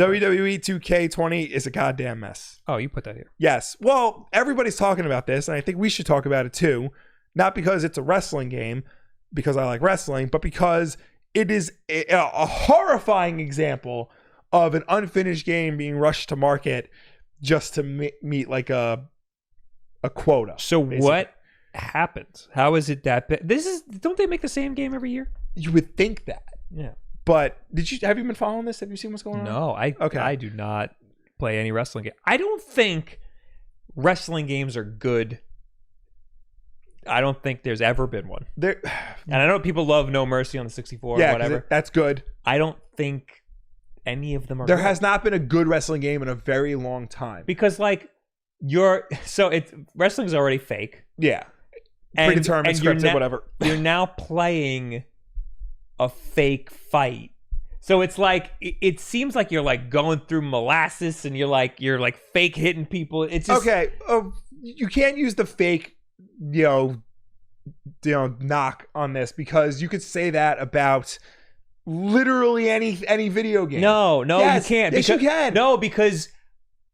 WWE 2K20 is a goddamn mess. Oh, you put that here. Yes. Well, everybody's talking about this, and I think we should talk about it too. Not because it's a wrestling game, because I like wrestling, but because it is a horrifying example of an unfinished game being rushed to market just to meet like a quota. So basically. What happens? How is it that bad? Don't they make the same game every year? You would think that. Yeah. But have you been following this? Have you seen what's going on? No, I do not play any wrestling game. I don't think wrestling games are good. I don't think there's ever been one. And I know people love No Mercy on the 64 or whatever. That's good. I don't think any of them are There good. has not been a good wrestling game in a very long time. Because wrestling's already fake. Yeah. Predetermined, scripted, whatever. You're now playing a fake fight. So it's like it seems like you're like going through molasses and you're like fake hitting people. It's just, okay. You can't use the fake knock on this, because you could say that about literally any video game. No, yes, you can't. Yes, you can. No, because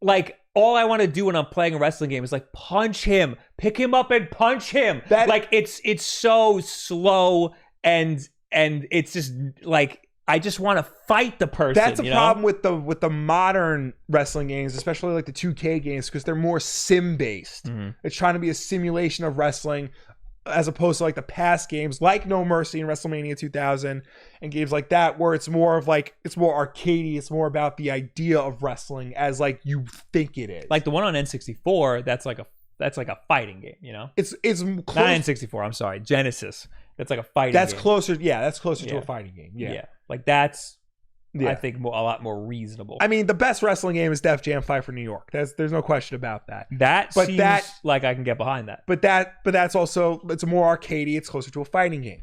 like all I want to do when I'm playing a wrestling game is like punch him, pick him up and punch him. Like it's so slow and it's just like I just want to fight the person. That's a problem with the modern wrestling games, especially like the 2K games, because they're more sim based. Mm-hmm. It's trying to be a simulation of wrestling, as opposed to like the past games like No Mercy and WrestleMania 2000 and games like that, where it's more of like it's more arcadey. It's more about the idea of wrestling as like you think it is. Like the one on N64, that's like a fighting game. It's close. Not N64. I'm sorry, Genesis. That's like a fighting. That's game. Closer. Yeah, that's closer to a fighting game. Yeah. Like that's, I think, a lot more reasonable. I mean, the best wrestling game is Def Jam Fight for New York. There's no question about that. That seems like I can get behind that. But that's also, it's more arcadey. It's closer to a fighting game.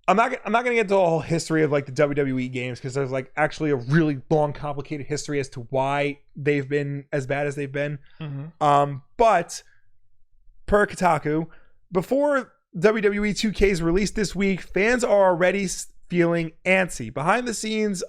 I'm not gonna get into the whole history of like the WWE games, because there's like actually a really long, complicated history as to why they've been as bad as they've been. Mm-hmm. But per Kotaku, before WWE 2K's release this week, fans are already feeling antsy. Behind the scenes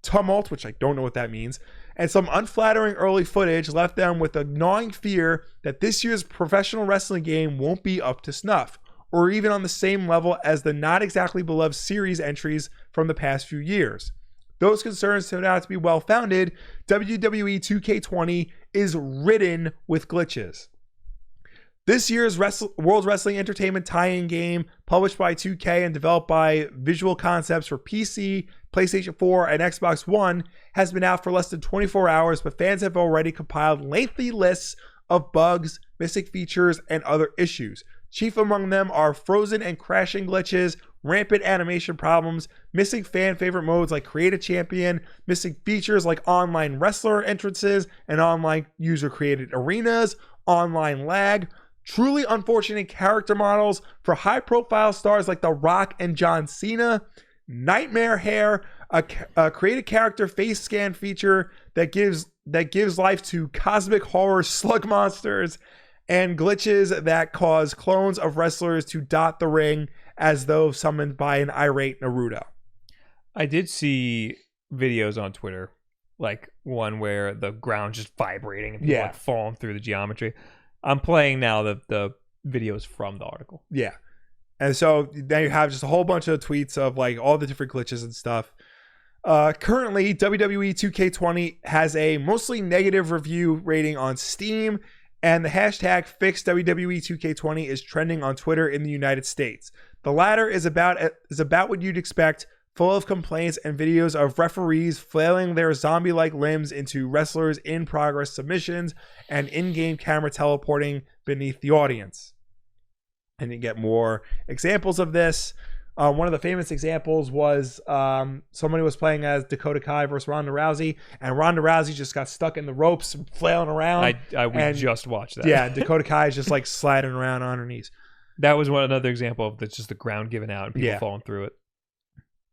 tumult, which I don't know what that means, and some unflattering early footage left them with a gnawing fear that this year's professional wrestling game won't be up to snuff, or even on the same level as the not exactly beloved series entries from the past few years. Those concerns turned out to be well-founded. WWE 2K20 is ridden with glitches. This year's World Wrestling Entertainment tie-in game, published by 2K and developed by Visual Concepts for PC, PlayStation 4, and Xbox One, has been out for less than 24 hours, but fans have already compiled lengthy lists of bugs, missing features, and other issues. Chief among them are frozen and crashing glitches, rampant animation problems, missing fan favorite modes like Create a Champion, missing features like online wrestler entrances and online user-created arenas, online lag, truly unfortunate character models for high-profile stars like The Rock and John Cena, nightmare hair, a created character face scan feature that gives life to cosmic horror slug monsters, and glitches that cause clones of wrestlers to dot the ring as though summoned by an irate Naruto. I did see videos on Twitter, like one where the ground just vibrating and people like falling through the geometry. I'm playing now the videos from the article. Yeah. And so now you have just a whole bunch of tweets of like all the different glitches and stuff. Currently, WWE 2K20 has a mostly negative review rating on Steam, and the hashtag #FixWWE2K20 is trending on Twitter in the United States. The latter is about what you'd expect, full of complaints and videos of referees flailing their zombie-like limbs into wrestlers' in-progress submissions and in-game camera teleporting beneath the audience. And you get more examples of this. One of the famous examples was somebody was playing as Dakota Kai versus Ronda Rousey, and Ronda Rousey just got stuck in the ropes flailing around. We just watched that. Yeah, Dakota Kai is just like sliding around on her knees. That was another example of just the ground giving out and people falling through it.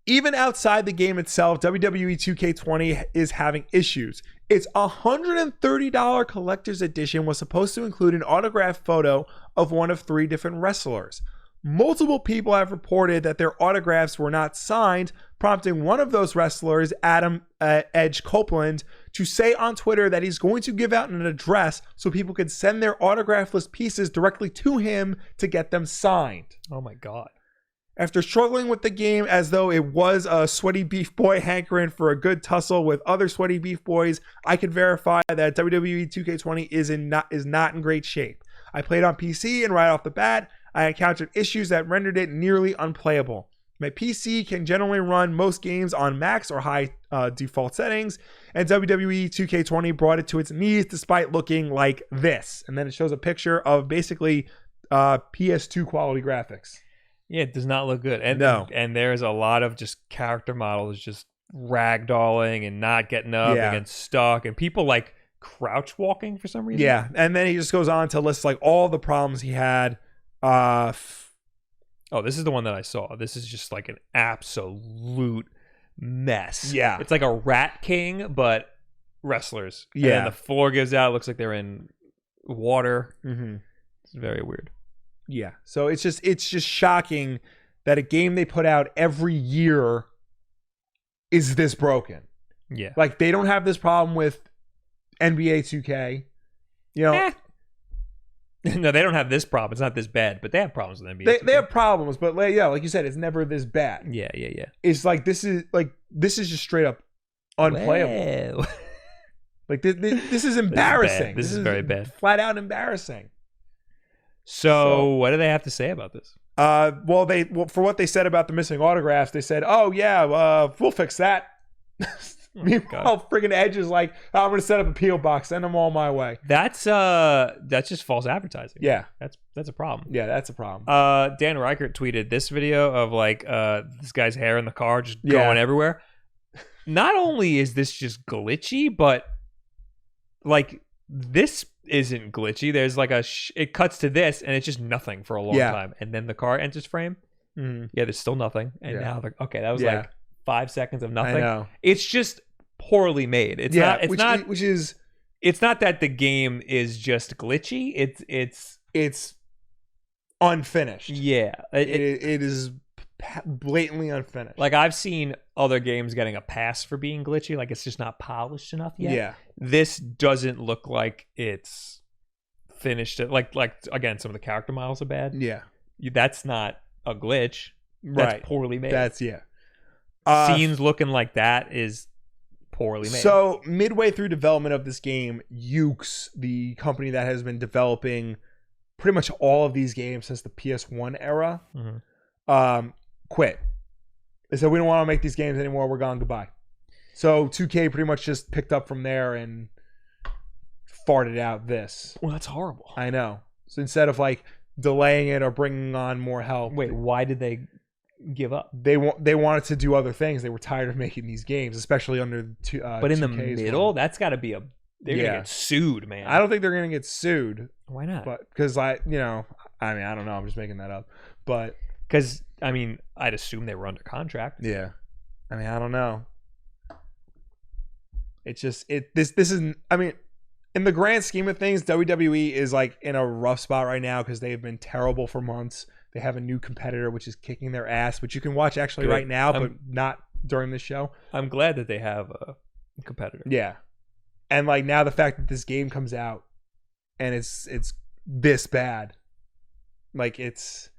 Even outside the game itself, WWE 2K20 is having issues. Its $130 collector's edition was supposed to include an autographed photo of one of 3 different wrestlers. Multiple people have reported that their autographs were not signed, prompting one of those wrestlers, Adam Edge Copeland, to say on Twitter that he's going to give out an address so people could send their autographless pieces directly to him to get them signed. Oh my God. After struggling with the game as though it was a sweaty beef boy hankering for a good tussle with other sweaty beef boys, I can verify that WWE 2K20 is not in great shape. I played on PC, and right off the bat, I encountered issues that rendered it nearly unplayable. My PC can generally run most games on max or high default settings, and WWE 2K20 brought it to its knees despite looking like this. And then it shows a picture of basically PS2 quality graphics. Yeah, it does not look good. And no. And there's a lot of just character models just ragdolling and not getting up and getting stuck, and people like crouch walking for some reason. Yeah, and then he just goes on to list like all the problems he had. Oh, this is the one that I saw. This is just like an absolute mess. Yeah. It's like a Rat King, but wrestlers. Yeah. And the floor gives out. It looks like they're in water. Mm-hmm. It's very weird. Yeah. So it's just shocking that a game they put out every year is this broken. Yeah. Like, they don't have this problem with NBA 2K. You know, no, they don't have this problem. It's not this bad, but they have problems with NBA. They have problems, but like you said, it's never this bad. Yeah. It's like this is just straight up unplayable. Well. Like this is embarrassing. This is very bad. Flat out embarrassing. So what do they have to say about this? Well, for what they said about the missing autographs, they said, "Oh yeah, we'll fix that." Meanwhile, friggin' Edge is like, oh, "I'm going to set up a PO box, send them all my way." That's just false advertising. Yeah, that's a problem. Yeah, that's a problem. Dan Reichert tweeted this video of like this guy's hair in the car just going everywhere. Not only is this just glitchy, but like this isn't glitchy. There's like it cuts to this and it's just nothing for a long time, and then the car enters frame. Mm-hmm. Yeah, there's still nothing, and now that was like 5 seconds of nothing. I know. It's just poorly made. It's not. It's not that the game is just glitchy. It's unfinished. Yeah, it is blatantly unfinished. Like, I've seen other games getting a pass for being glitchy. Like, it's just not polished enough yet. Yeah. This doesn't look like it's finished. Like again, some of the character models are bad. Yeah. That's not a glitch. Right. That's poorly made. That's Scenes looking like that is poorly made. So midway through development of this game, Wulff, the company that has been developing pretty much all of these games since the PS1 era, quit. They said, "We don't want to make these games anymore. We're gone. Goodbye." So 2K pretty much just picked up from there and farted out this. Well, that's horrible. I know. So instead of like delaying it or bringing on more help. Wait, why did they give up? They wanted to do other things. They were tired of making these games, especially under but in the middle, that's got to be they're gonna get sued, man. I don't think they're gonna get sued. Why not? But because I don't know. I'm just making that up. But because I'd assume they were under contract. Yeah. I don't know. It's just this isn't. In the grand scheme of things, WWE is like in a rough spot right now because they've been terrible for months. They have a new competitor which is kicking their ass, which you can watch actually right now, but not during this show. I'm glad that they have a competitor. Yeah. And like now the fact that this game comes out and it's this bad, like it's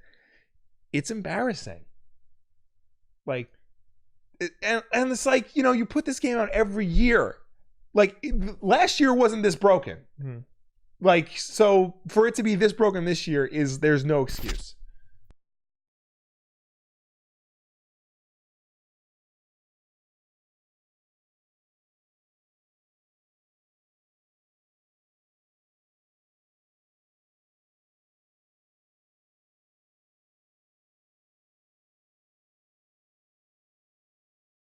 embarrassing. Like, and it's like, you put this game out every year. Like last year wasn't this broken. Mm-hmm. Like, so for it to be this broken this year there's no excuse.